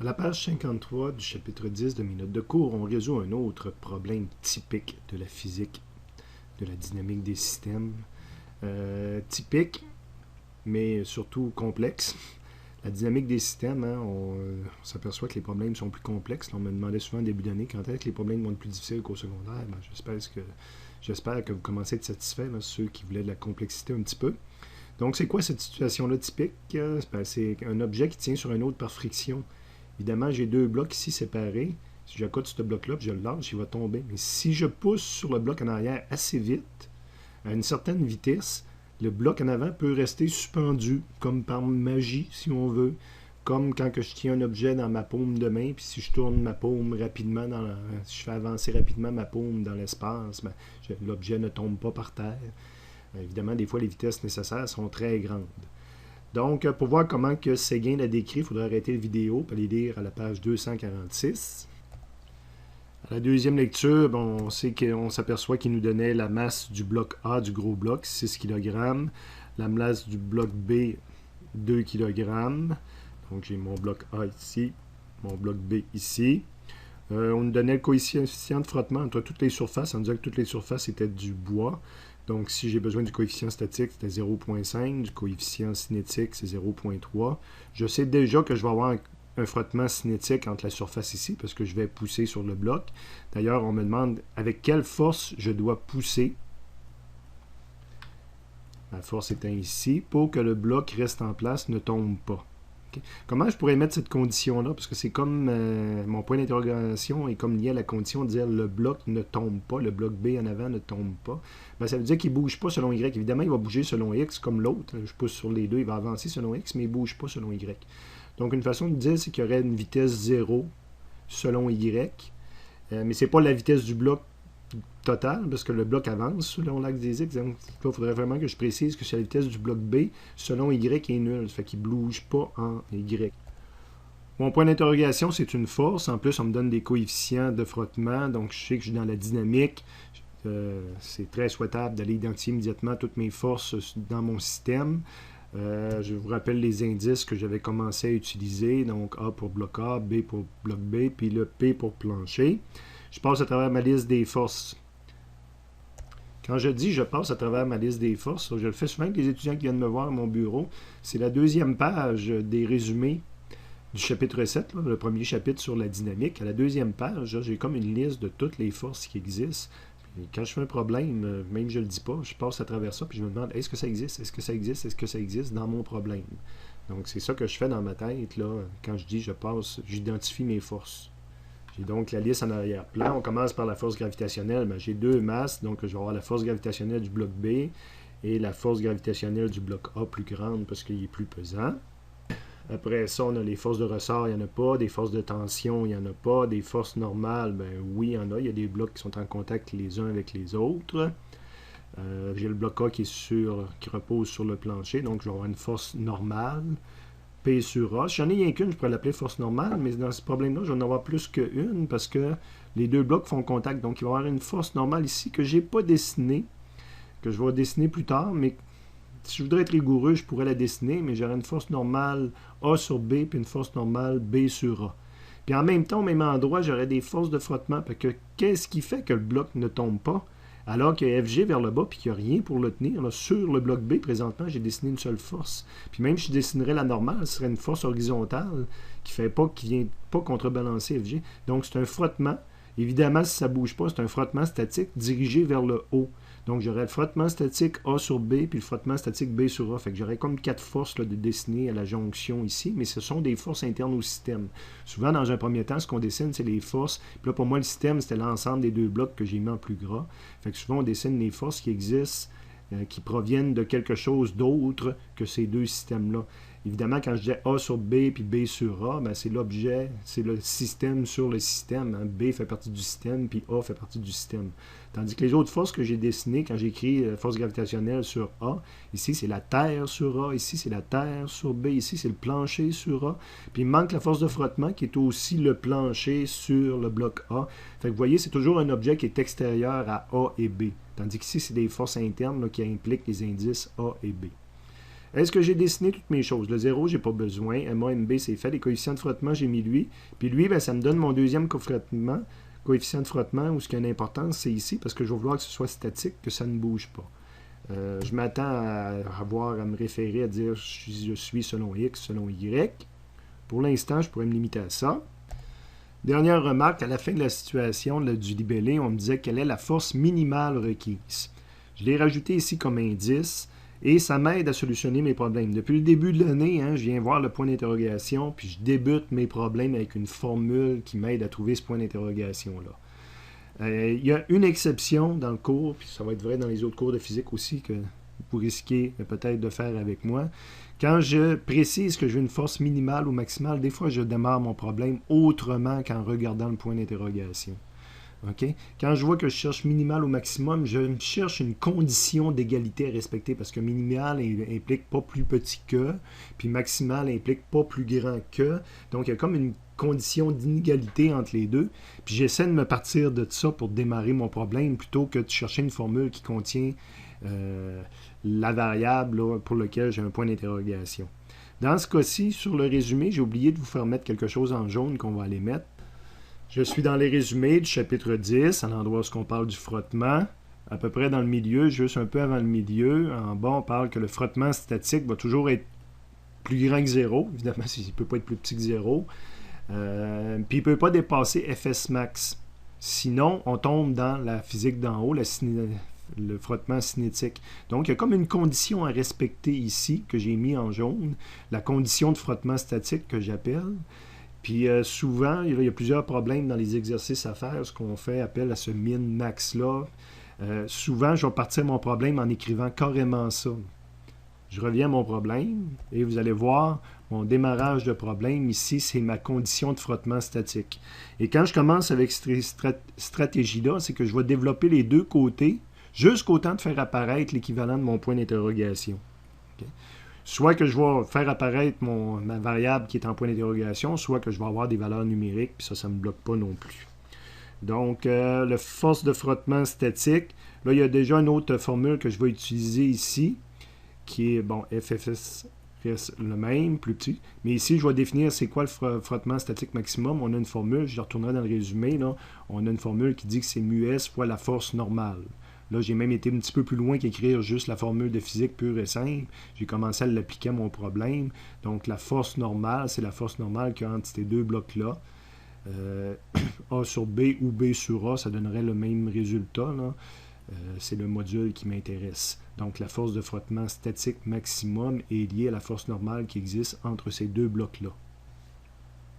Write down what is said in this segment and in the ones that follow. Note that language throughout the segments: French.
À la page 53 du chapitre 10 de mes notes de cours, on résout un autre problème typique de la physique, de la dynamique des systèmes. Typique, mais surtout complexe. La dynamique des systèmes, hein, on s'aperçoit que les problèmes sont plus complexes. Là, on me demandait souvent au début d'année quand est-ce que les problèmes vont être plus difficiles qu'au secondaire. Ben, j'espère que vous commencez à être satisfaits, là, ceux qui voulaient de la complexité un petit peu. Donc, c'est quoi cette situation-là typique? C'est un objet qui tient sur un autre par friction. Évidemment, j'ai deux blocs ici séparés. Si j'accote ce bloc-là et je le lâche, il va tomber. Mais si je pousse sur le bloc en arrière assez vite, à une certaine vitesse, le bloc en avant peut rester suspendu, comme par magie, si on veut. Comme quand je tiens un objet dans ma paume de main, puis si je tourne ma paume rapidement, si je fais avancer rapidement ma paume dans l'espace, ben, l'objet ne tombe pas par terre. Évidemment, des fois, les vitesses nécessaires sont très grandes. Donc, pour voir comment que Séguin l'a décrit, il faudrait arrêter la vidéo et aller lire à la page 246. À la deuxième lecture, bon, on s'aperçoit qu'il nous donnait la masse du bloc A, du gros bloc, 6 kg, la masse du bloc B, 2 kg. Donc, j'ai mon bloc A ici, mon bloc B ici. On nous donnait le coefficient de frottement entre toutes les surfaces. On nous disait que toutes les surfaces étaient du bois. Donc, si j'ai besoin du coefficient statique, c'était 0,5. Du coefficient cinétique, c'est 0,3. Je sais déjà que je vais avoir un frottement cinétique entre la surface ici, parce que je vais pousser sur le bloc. D'ailleurs, on me demande avec quelle force je dois pousser. La force étant ici, pour que le bloc reste en place, ne tombe pas. Okay. Comment je pourrais mettre cette condition-là? Parce que c'est comme mon point d'interrogation est comme lié à la condition de dire le bloc ne tombe pas, le bloc B en avant ne tombe pas. Ben, ça veut dire qu'il ne bouge pas selon Y. Évidemment, il va bouger selon X comme l'autre. Je pousse sur les deux, il va avancer selon X, mais il ne bouge pas selon Y. Donc, une façon de dire, c'est qu'il y aurait une vitesse 0 selon Y. Mais ce n'est pas la vitesse du bloc total, parce que le bloc avance selon l'axe des X. Donc, il faudrait vraiment que je précise que c'est la vitesse du bloc B selon Y est nulle. Ça fait qu'il ne bouge pas en Y. Mon point d'interrogation, c'est une force. En plus, on me donne des coefficients de frottement. Donc, je sais que je suis dans la dynamique. C'est très souhaitable d'aller identifier immédiatement toutes mes forces dans mon système. Je vous rappelle les indices que j'avais commencé à utiliser. Donc, A pour bloc A, B pour bloc B, puis le P pour plancher. Je passe à travers ma liste des forces. Quand je dis je passe à travers ma liste des forces, je le fais souvent avec les étudiants qui viennent me voir à mon bureau. C'est la deuxième page des résumés du chapitre 7, là, le premier chapitre sur la dynamique. À la deuxième page, j'ai comme une liste de toutes les forces qui existent. Et quand je fais un problème, même je ne le dis pas, je passe à travers ça, puis je me demande, est-ce que ça existe, est-ce que ça existe, est-ce que ça existe dans mon problème? Donc, c'est ça que je fais dans ma tête, là, quand je dis je passe, j'identifie mes forces. J'ai donc la liste en arrière-plan. On commence par la force gravitationnelle. Ben, j'ai deux masses, donc je vais avoir la force gravitationnelle du bloc B et la force gravitationnelle du bloc A plus grande parce qu'il est plus pesant. Après ça, on a les forces de ressort, il n'y en a pas. Des forces de tension, il n'y en a pas. Des forces normales, ben oui, il y en a. Il y a des blocs qui sont en contact les uns avec les autres. J'ai le bloc A qui repose sur le plancher, donc je vais avoir une force normale. P sur A. Si j'en ai rien qu'une, je pourrais l'appeler force normale, mais dans ce problème-là, je vais en avoir plus qu'une parce que les deux blocs font contact. Donc, il va y avoir une force normale ici que je n'ai pas dessinée, que je vais dessiner plus tard, mais si je voudrais être rigoureux, je pourrais la dessiner, mais j'aurais une force normale A sur B, puis une force normale B sur A. Puis en même temps, au même endroit, j'aurais des forces de frottement. Parce que qu'est-ce qui fait que le bloc ne tombe pas? Alors qu'il y a FG vers le bas, puis qu'il n'y a rien pour le tenir. Là, sur le bloc B, présentement, j'ai dessiné une seule force. Puis même si je dessinerais la normale, ce serait une force horizontale qui vient pas contrebalancer FG. Donc, c'est un frottement. Évidemment, si ça ne bouge pas, c'est un frottement statique dirigé vers le haut. Donc, j'aurais le frottement statique A sur B, puis le frottement statique B sur A. Fait que j'aurais comme 4 forces là, de dessiner à la jonction ici, mais ce sont des forces internes au système. Souvent, dans un premier temps, ce qu'on dessine, c'est les forces. Puis là, pour moi, le système, c'était l'ensemble des deux blocs que j'ai mis en plus gras. Fait que souvent, on dessine les forces qui existent, qui proviennent de quelque chose d'autre que ces deux systèmes-là. Évidemment, quand je dis A sur B puis B sur A, ben c'est l'objet, c'est le système sur le système. Hein. B fait partie du système, puis A fait partie du système. Tandis que les autres forces que j'ai dessinées quand j'ai écrit force gravitationnelle sur A, ici c'est la Terre sur A, ici c'est la Terre sur B, ici c'est le plancher sur A. Puis il me manque la force de frottement qui est aussi le plancher sur le bloc A. Fait que vous voyez, c'est toujours un objet qui est extérieur à A et B. Tandis qu'ici, c'est des forces internes là, qui impliquent les indices A et B. Est-ce que j'ai dessiné toutes mes choses? Le 0, j'ai pas besoin. MA, MB, c'est fait. Les coefficients de frottement, j'ai mis lui. Puis lui, ben, ça me donne mon deuxième coefficient de frottement, où ce qui a une importance, c'est ici, parce que je veux vouloir que ce soit statique, que ça ne bouge pas. Je m'attends à me référer, à dire je suis selon X, selon Y. Pour l'instant, je pourrais me limiter à ça. Dernière remarque, à la fin de la situation du libellé, on me disait quelle est la force minimale requise. Je l'ai rajouté ici comme indice et ça m'aide à solutionner mes problèmes. Depuis le début de l'année, je viens voir le point d'interrogation, puis je débute mes problèmes avec une formule qui m'aide à trouver ce point d'interrogation-là. Il y a une exception dans le cours, puis ça va être vrai dans les autres cours de physique aussi, que vous risquez peut-être de faire avec moi. Quand je précise que je veux une force minimale ou maximale, des fois je démarre mon problème autrement qu'en regardant le point d'interrogation. Okay? Quand je vois que je cherche minimal ou maximum, je cherche une condition d'égalité à respecter parce que minimal implique pas plus petit que, puis maximal implique pas plus grand que. Donc il y a comme une condition d'inégalité entre les deux. Puis j'essaie de me partir de ça pour démarrer mon problème plutôt que de chercher une formule qui contient la variable là, pour laquelle j'ai un point d'interrogation. Dans ce cas-ci, sur le résumé, j'ai oublié de vous faire mettre quelque chose en jaune qu'on va aller mettre. Je suis dans les résumés du chapitre 10, à l'endroit où on parle du frottement, à peu près dans le milieu, juste un peu avant le milieu. En bas, on parle que le frottement statique va toujours être plus grand que 0. Évidemment, il ne peut pas être plus petit que 0. Puis il ne peut pas dépasser Fs max. Sinon, on tombe dans la physique d'en haut, le frottement cinétique. Donc, il y a comme une condition à respecter ici, que j'ai mis en jaune, la condition de frottement statique que j'appelle. Puis souvent, il y a plusieurs problèmes dans les exercices à faire, ce qu'on fait appel à ce min-max-là. Souvent, je vais partir mon problème en écrivant carrément ça. Je reviens à mon problème et vous allez voir, mon démarrage de problème ici, c'est ma condition de frottement statique. Et quand je commence avec cette stratégie-là, c'est que je vais développer les deux côtés jusqu'au temps de faire apparaître l'équivalent de mon point d'interrogation. Okay? Soit que je vais faire apparaître ma variable qui est en point d'interrogation, soit que je vais avoir des valeurs numériques, puis ça ne me bloque pas non plus. Donc, la force de frottement statique, là, il y a déjà une autre formule que je vais utiliser ici, qui est, bon, FFS reste le même, plus petit, mais ici, je vais définir c'est quoi le frottement statique maximum. On a une formule, je retournerai dans le résumé, là, on a une formule qui dit que c'est μs fois la force normale. Là, j'ai même été un petit peu plus loin qu'écrire juste la formule de physique pure et simple. J'ai commencé à l'appliquer à mon problème. Donc, la force normale, c'est la force normale qu'il y a entre ces deux blocs-là. A sur B ou B sur A, ça donnerait le même résultat. C'est le module qui m'intéresse. Donc, la force de frottement statique maximum est liée à la force normale qui existe entre ces deux blocs-là.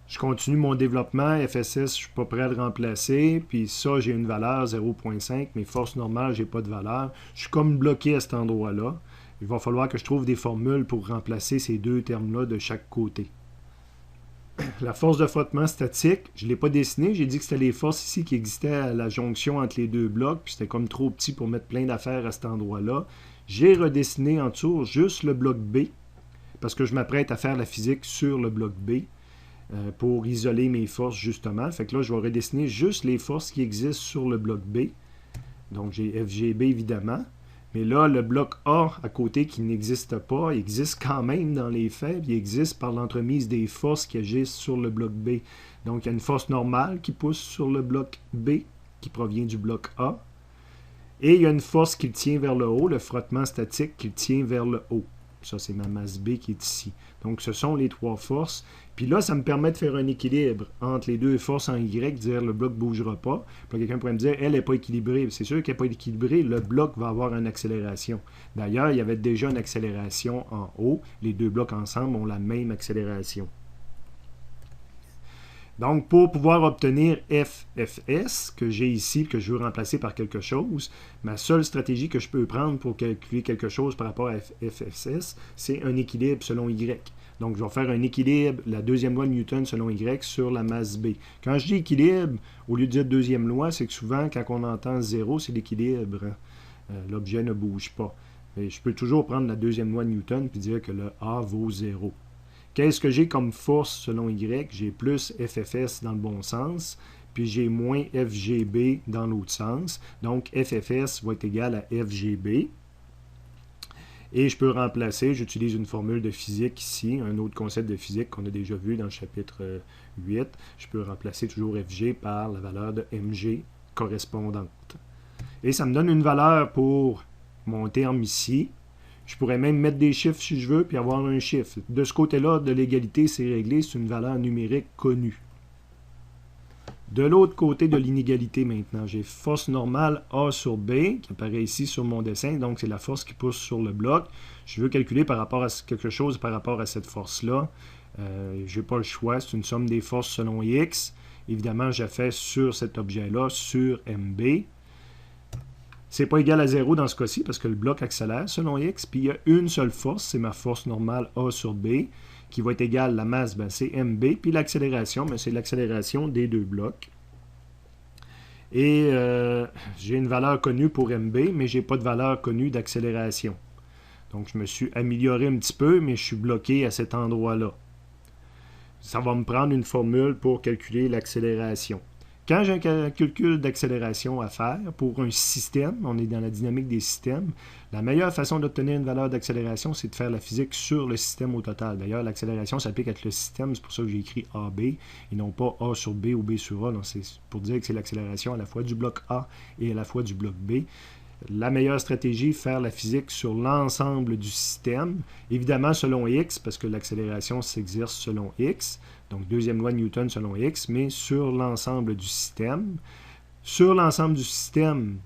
Je continue mon développement, FSS, je ne suis pas prêt à le remplacer, puis ça, j'ai une valeur 0.5, mais force normale, je n'ai pas de valeur. Je suis comme bloqué à cet endroit-là. Il va falloir que je trouve des formules pour remplacer ces deux termes-là de chaque côté. La force de frottement statique, je ne l'ai pas dessinée, j'ai dit que c'était les forces ici qui existaient à la jonction entre les deux blocs, puis c'était comme trop petit pour mettre plein d'affaires à cet endroit-là. J'ai redessiné en dessous juste le bloc B, parce que je m'apprête à faire la physique sur le bloc B. Pour isoler mes forces, justement. Fait que là, je vais redessiner juste les forces qui existent sur le bloc B. Donc, j'ai FGB, évidemment. Mais là, le bloc A, à côté, qui n'existe pas, il existe quand même dans les faits, puis il existe par l'entremise des forces qui agissent sur le bloc B. Donc, il y a une force normale qui pousse sur le bloc B, qui provient du bloc A. Et il y a une force qui le tient vers le haut, le frottement statique qui le tient vers le haut. Ça, c'est ma masse B qui est ici. Donc, ce sont les trois forces. Puis là, ça me permet de faire un équilibre entre les deux forces en Y, dire le bloc ne bougera pas. Puis quelqu'un pourrait me dire, elle n'est pas équilibrée. C'est sûr qu'elle n'est pas équilibrée, le bloc va avoir une accélération. D'ailleurs, il y avait déjà une accélération en haut. Les deux blocs ensemble ont la même accélération. Donc, pour pouvoir obtenir FFS, que j'ai ici, que je veux remplacer par quelque chose, ma seule stratégie que je peux prendre pour calculer quelque chose par rapport à FFS, c'est un équilibre selon Y. Donc, je vais faire un équilibre, la deuxième loi de Newton selon Y sur la masse B. Quand je dis équilibre, au lieu de dire deuxième loi, c'est que souvent, quand on entend 0, c'est l'équilibre. L'objet ne bouge pas. Mais je peux toujours prendre la deuxième loi de Newton et dire que le A vaut 0. Qu'est-ce que j'ai comme force selon Y? J'ai plus FFS dans le bon sens, puis j'ai moins FGB dans l'autre sens. Donc, FFS va être égal à FGB. Et je peux remplacer, j'utilise une formule de physique ici, un autre concept de physique qu'on a déjà vu dans le chapitre 8. Je peux remplacer toujours Fg par la valeur de Mg correspondante. Et ça me donne une valeur pour mon terme ici. Je pourrais même mettre des chiffres si je veux, puis avoir un chiffre. De ce côté-là, de l'égalité, c'est réglé, c'est une valeur numérique connue. De l'autre côté de l'inégalité maintenant, j'ai force normale A sur B, qui apparaît ici sur mon dessin, donc c'est la force qui pousse sur le bloc. Je veux calculer par rapport à quelque chose par rapport à cette force-là. Je n'ai pas le choix, c'est une somme des forces selon X. Évidemment, j'ai fait sur cet objet-là, sur MB. C'est pas égal à 0 dans ce cas-ci, parce que le bloc accélère selon X, puis il y a une seule force, c'est ma force normale A sur B, qui va être égale, la masse, ben, c'est MB, puis l'accélération, ben, c'est l'accélération des deux blocs. Et j'ai une valeur connue pour MB, mais je n'ai pas de valeur connue d'accélération. Donc, je me suis amélioré un petit peu, mais je suis bloqué à cet endroit-là. Ça va me prendre une formule pour calculer l'accélération. Quand j'ai un calcul d'accélération à faire pour un système, on est dans la dynamique des systèmes, la meilleure façon d'obtenir une valeur d'accélération, c'est de faire la physique sur le système au total. D'ailleurs, l'accélération s'applique avec le système, c'est pour ça que j'ai écrit AB, et non pas A sur B ou B sur A. C'est pour dire que c'est l'accélération à la fois du bloc A et à la fois du bloc B. La meilleure stratégie, faire la physique sur l'ensemble du système, évidemment selon X, parce que l'accélération s'exerce selon X, donc deuxième loi de Newton selon X, mais sur l'ensemble du système. Sur l'ensemble du système,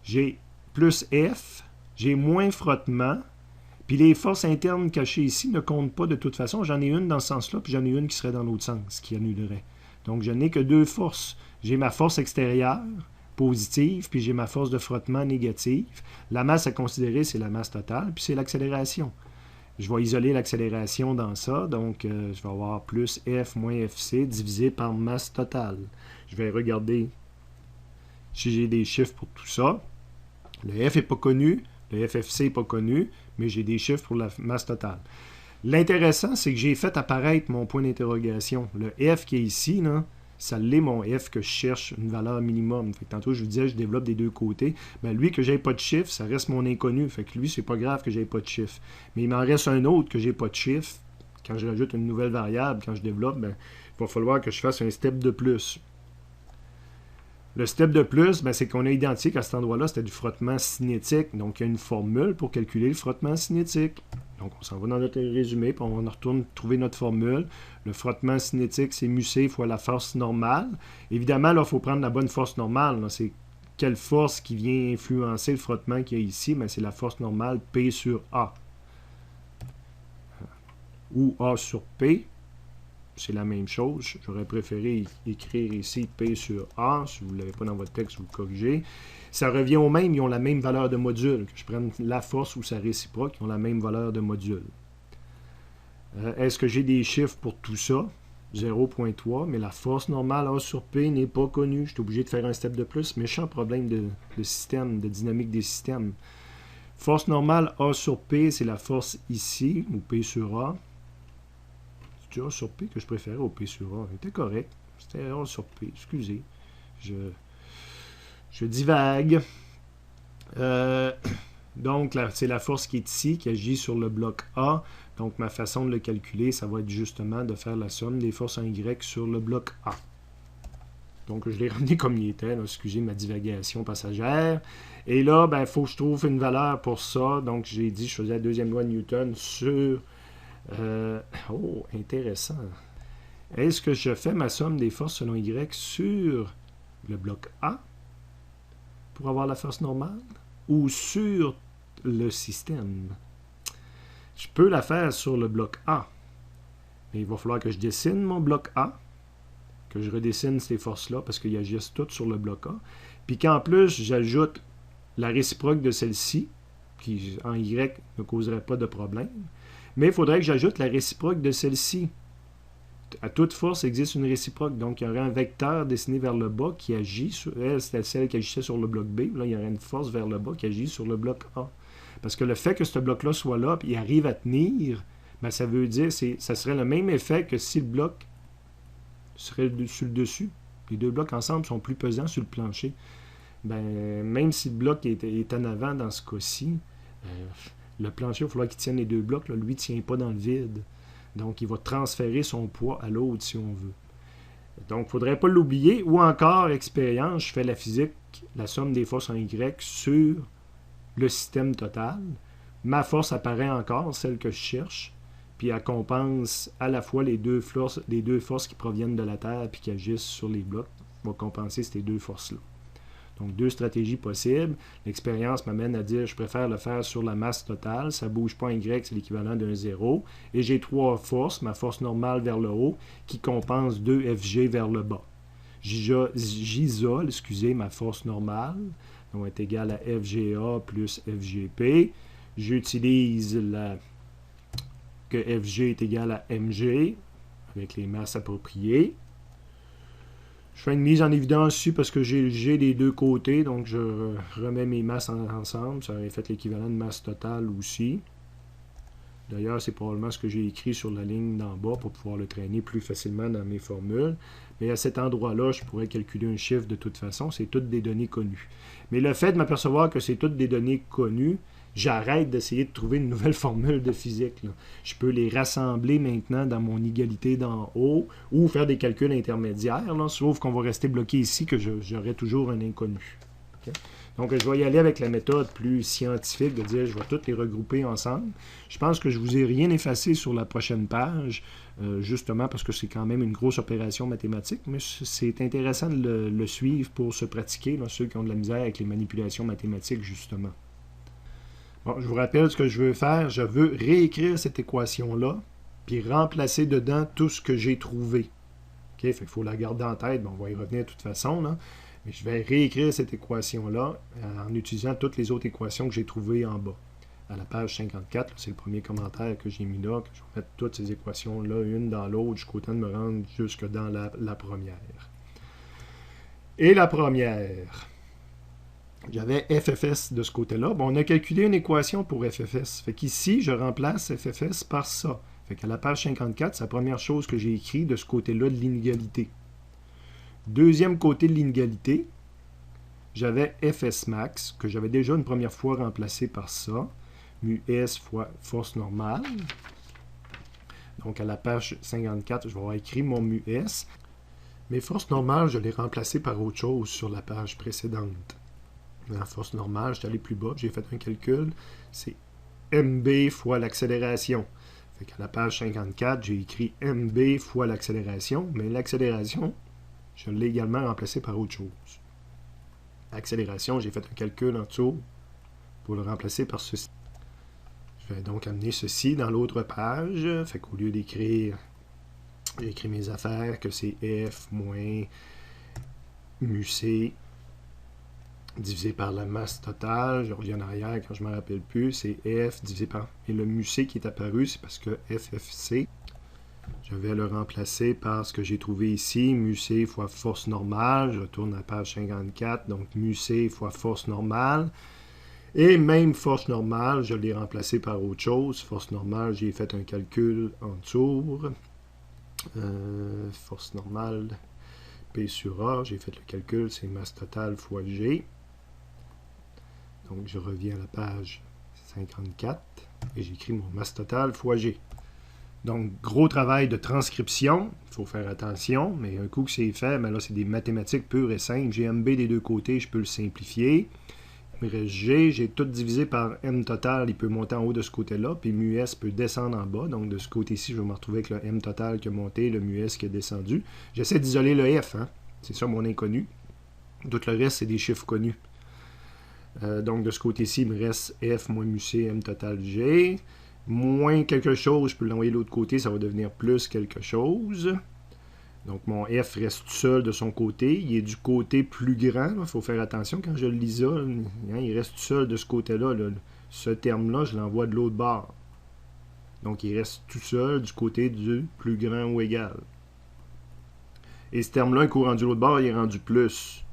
j'ai plus F, j'ai moins frottement, puis les forces internes cachées ici ne comptent pas de toute façon. J'en ai une dans ce sens-là, puis j'en ai une qui serait dans l'autre sens, qui annulerait. Donc je n'ai que deux forces. J'ai ma force extérieure, positive, puis j'ai ma force de frottement négative. La masse à considérer, c'est la masse totale, puis c'est l'accélération. Je vais isoler l'accélération dans ça, donc je vais avoir plus F moins FC divisé par masse totale. Je vais regarder si j'ai des chiffres pour tout ça. Le F n'est pas connu, le FFC n'est pas connu, mais j'ai des chiffres pour la masse totale. L'intéressant, c'est que j'ai fait apparaître mon point d'interrogation. Le F qui est ici, là, ça l'est mon F que je cherche une valeur minimum. Fait que tantôt, je vous disais, je développe des deux côtés. Ben, lui, que j'ai pas de chiffre, ça reste mon inconnu. Fait que lui, c'est pas grave que j'ai pas de chiffre. Mais il m'en reste un autre que j'ai pas de chiffre. Quand je rajoute une nouvelle variable, quand je développe, ben, il va falloir que je fasse un step de plus. Le step de plus, ben, c'est qu'on a identifié qu'à cet endroit-là, c'était du frottement cinétique. Donc, il y a une formule pour calculer le frottement cinétique. Donc, on s'en va dans notre résumé, puis on retourne trouver notre formule. Le frottement cinétique, c'est μc fois la force normale. Évidemment, là, il faut prendre la bonne force normale. C'est quelle force qui vient influencer le frottement qu'il y a ici? Ben, c'est la force normale P sur A. Ou A sur P. C'est la même chose. J'aurais préféré écrire ici P sur A. Si vous ne l'avez pas dans votre texte, vous le corrigez. Ça revient au même. Ils ont la même valeur de module. Que je prenne la force ou sa réciproque, ils ont la même valeur de module. Est-ce que j'ai des chiffres pour tout ça? 0.3, mais la force normale A sur P n'est pas connue. Je suis obligé de faire un step de plus. Méchant problème de système, de dynamique des systèmes. Force normale A sur P, c'est la force ici, ou P sur A. C'est A sur P que je préférais au P sur A. C'était correct. C'était A sur P. Excusez. Je divague. Donc, c'est la force qui est ici, qui agit sur le bloc A. Donc, ma façon de le calculer, ça va être justement de faire la somme des forces en Y sur le bloc A. Donc, je l'ai ramené comme il était. Là, excusez ma divagation passagère. Et là, il faut que je trouve une valeur pour ça. Donc, j'ai dit, je faisais la deuxième loi de Newton sur... oh, intéressant. Est-ce que je fais ma somme des forces selon Y sur le bloc A pour avoir la force normale ou sur le système? Je peux la faire sur le bloc A, mais il va falloir que je dessine mon bloc A, que je redessine ces forces-là parce qu'ils agissent toutes sur le bloc A, puis qu'en plus, j'ajoute la réciproque de celle-ci, qui en Y ne causerait pas de problème, mais il faudrait que j'ajoute la réciproque de celle-ci. À toute force existe une réciproque, donc il y aurait un vecteur dessiné vers le bas qui agit sur elle, c'était celle qui agissait sur le bloc B, là il y aurait une force vers le bas qui agit sur le bloc A. Parce que le fait que ce bloc-là soit là, puis il arrive à tenir, ben ça veut dire que ça serait le même effet que si le bloc serait sur le dessus. Les deux blocs ensemble sont plus pesants sur le plancher. Ben, même si le bloc est en avant dans ce cas-ci, Le plancher, il va falloir qu'il tienne les deux blocs. Là, lui, il ne tient pas dans le vide. Donc, il va transférer son poids à l'autre si on veut. Donc, il ne faudrait pas l'oublier. Ou encore, expérience, je fais la physique, la somme des forces en Y sur le système total. Ma force apparaît encore, celle que je cherche. Puis elle compense à la fois les deux forces qui proviennent de la Terre et qui agissent sur les blocs. On va compenser ces deux forces-là. Donc, deux stratégies possibles. L'expérience m'amène à dire je préfère le faire sur la masse totale. Ça ne bouge pas en Y, c'est l'équivalent d'un 0. Et j'ai trois forces, ma force normale vers le haut, qui compense 2 FG vers le bas. J'isole, ma force normale, donc est égale à FGA plus FGP. J'utilise que FG est égal à MG, avec les masses appropriées. Je fais une mise en évidence ici parce que j'ai le G des deux côtés, donc je remets mes masses ensemble. Ça aurait fait l'équivalent de masse totale aussi. D'ailleurs, c'est probablement ce que j'ai écrit sur la ligne d'en bas pour pouvoir le traîner plus facilement dans mes formules. Mais à cet endroit-là, je pourrais calculer un chiffre de toute façon. C'est toutes des données connues. Mais le fait de m'apercevoir que c'est toutes des données connues, j'arrête d'essayer de trouver une nouvelle formule de physique. Là. Je peux les rassembler maintenant dans mon égalité d'en haut ou faire des calculs intermédiaires, là, sauf qu'on va rester bloqué ici que j'aurai toujours un inconnu. Okay? Donc, je vais y aller avec la méthode plus scientifique de dire je vais toutes les regrouper ensemble. Je pense que je ne vous ai rien effacé sur la prochaine page, justement parce que c'est quand même une grosse opération mathématique, mais c'est intéressant de le suivre pour se pratiquer, là, ceux qui ont de la misère avec les manipulations mathématiques, justement. Bon, je vous rappelle ce que je veux faire. Je veux réécrire cette équation-là, puis remplacer dedans tout ce que j'ai trouvé. Okay? Fait qu'il faut la garder en tête. Bon, on va y revenir de toute façon, là. Mais je vais réécrire cette équation-là en utilisant toutes les autres équations que j'ai trouvées en bas. À la page 54, c'est le premier commentaire que j'ai mis là, que je vais mettre toutes ces équations-là, une dans l'autre, jusqu'au temps de me rendre jusque dans la première. Et la première, j'avais FFS de ce côté-là. Bon, on a calculé une équation pour FFS. Fait qu'ici, je remplace FFS par ça. Fait qu'à la page 54, c'est la première chose que j'ai écrit de ce côté-là de l'inégalité. Deuxième côté de l'inégalité, j'avais FS max, que j'avais déjà une première fois remplacé par ça, mu S fois force normale. Donc à la page 54, je vais avoir écrit mon mu S. Mais force normale, je l'ai remplacé par autre chose sur la page précédente. La force normale, je suis allé plus bas, j'ai fait un calcul, c'est mb fois l'accélération. Fait qu'à la page 54, j'ai écrit mb fois l'accélération, mais l'accélération, je l'ai également remplacé par autre chose. L'accélération, j'ai fait un calcul en dessous pour le remplacer par ceci. Je vais donc amener ceci dans l'autre page. Fait qu'au lieu d'écrire, j'ai écrit mes affaires, que c'est F moins mu C divisé par la masse totale. Je reviens en arrière quand je ne me rappelle plus. C'est F divisé par... Et le mu C qui est apparu, c'est parce que FFC... Je vais le remplacer par ce que j'ai trouvé ici, mu C fois force normale. Je retourne à la page 54, donc mu C fois force normale. Et même force normale, je l'ai remplacé par autre chose. Force normale, j'ai fait un calcul en dessous. Force normale, P sur A, j'ai fait le calcul, c'est masse totale fois G. Donc je reviens à la page 54 et j'écris mon masse totale fois G. Donc, gros travail de transcription, il faut faire attention, mais un coup que c'est fait, ben là, c'est des mathématiques pures et simples. J'ai MB des deux côtés, je peux le simplifier. Il me reste G, j'ai tout divisé par M total, il peut monter en haut de ce côté-là, puis mu S peut descendre en bas. Donc, de ce côté-ci, je vais me retrouver avec le M total qui a monté, le mu S qui a descendu. J'essaie d'isoler le F, hein? C'est ça mon inconnu. Tout le reste, c'est des chiffres connus. Donc, de ce côté-ci, il me reste F moins mu C, M total G. Moins quelque chose, je peux l'envoyer de l'autre côté, ça va devenir plus quelque chose. Donc mon F reste tout seul de son côté. Il est du côté plus grand, il faut faire attention quand je l'isole. Hein, il reste tout seul de ce côté-là. Là. Ce terme-là, je l'envoie de l'autre bord. Donc il reste tout seul du côté du plus grand ou égal. Et ce terme-là, un coup rendu de l'autre bord, il est rendu plus.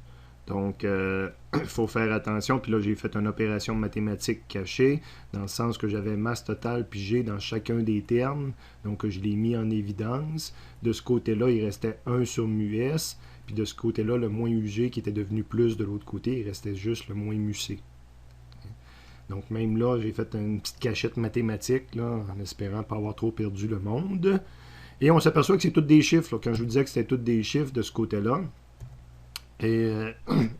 Donc, il faut faire attention. Puis là, j'ai fait une opération mathématique cachée, dans le sens que j'avais masse totale puis G dans chacun des termes. Donc, je l'ai mis en évidence. De ce côté-là, il restait 1 sur mu S. Puis de ce côté-là, le moins UG qui était devenu plus de l'autre côté, il restait juste le moins mu C. Donc même là, j'ai fait une petite cachette mathématique, là, en espérant pas avoir trop perdu le monde. Et on s'aperçoit que c'est tous des chiffres, là. Quand je vous disais que c'était tous des chiffres de ce côté-là. Et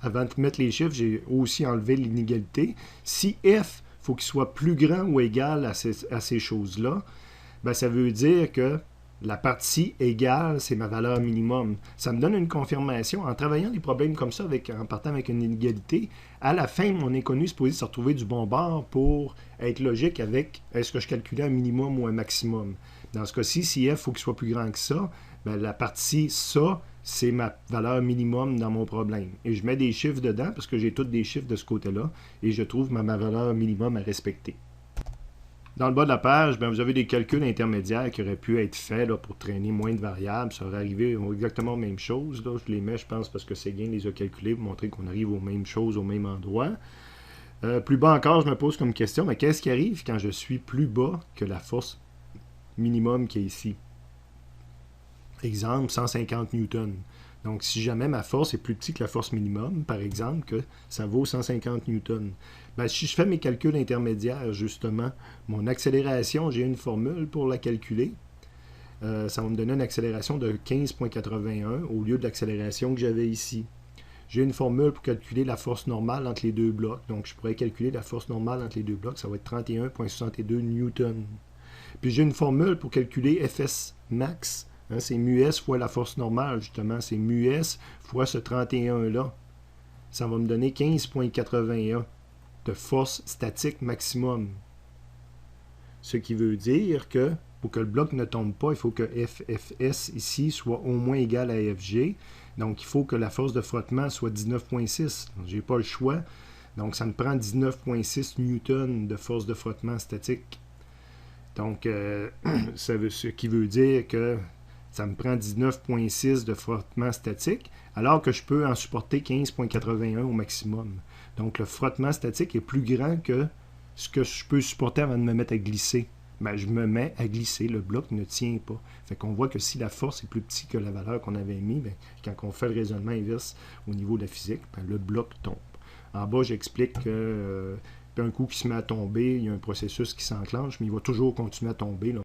avant de mettre les chiffres, j'ai aussi enlevé l'inégalité. Si f faut qu'il soit plus grand ou égal à ces choses-là, ben ça veut dire que la partie égale, c'est ma valeur minimum. Ça me donne une confirmation. En travaillant des problèmes comme ça, en partant avec une inégalité, à la fin, mon inconnu est supposé se retrouver du bon bord pour être logique avec est-ce que je calculais un minimum ou un maximum. Dans ce cas-ci, si f faut qu'il soit plus grand que ça, ben la partie ça, c'est ma valeur minimum dans mon problème. Et je mets des chiffres dedans parce que j'ai tous des chiffres de ce côté-là et je trouve ma valeur minimum à respecter. Dans le bas de la page, ben, vous avez des calculs intermédiaires qui auraient pu être faits là, pour traîner moins de variables. Ça aurait arrivé exactement la même chose. Là. Je les mets, je pense, parce que c'est bien les a calculés pour montrer qu'on arrive aux mêmes choses au même endroit. Plus bas encore, je me pose comme question, mais qu'est-ce qui arrive quand je suis plus bas que la force minimum qui est ici? Exemple, 150 newtons. Donc, si jamais ma force est plus petite que la force minimum, par exemple, que ça vaut 150 newtons, ben, si je fais mes calculs intermédiaires, justement, mon accélération, j'ai une formule pour la calculer. Ça va me donner une accélération de 15,81 au lieu de l'accélération que j'avais ici. J'ai une formule pour calculer la force normale entre les deux blocs. Donc, je pourrais calculer la force normale entre les deux blocs. Ça va être 31,62 newtons. Puis, j'ai une formule pour calculer Fs max. Hein, c'est μs fois la force normale, justement. C'est μs fois ce 31-là. Ça va me donner 15,81 de force statique maximum. Ce qui veut dire que pour que le bloc ne tombe pas, il faut que Fs ici soit au moins égal à Fg. Donc, il faut que la force de frottement soit 19,6. Je n'ai pas le choix. Donc, ça me prend 19,6 newtons de force de frottement statique. Donc, ce qui veut dire que ça me prend 19,6 de frottement statique, alors que je peux en supporter 15,81 au maximum. Donc, le frottement statique est plus grand que ce que je peux supporter avant de me mettre à glisser. Ben, je me mets à glisser, le bloc ne tient pas. Fait qu'on voit que si la force est plus petite que la valeur qu'on avait mis, ben, quand on fait le raisonnement inverse au niveau de la physique, ben, le bloc tombe. En bas, j'explique que un coup qui se met à tomber, il y a un processus qui s'enclenche, mais il va toujours continuer à tomber. Là.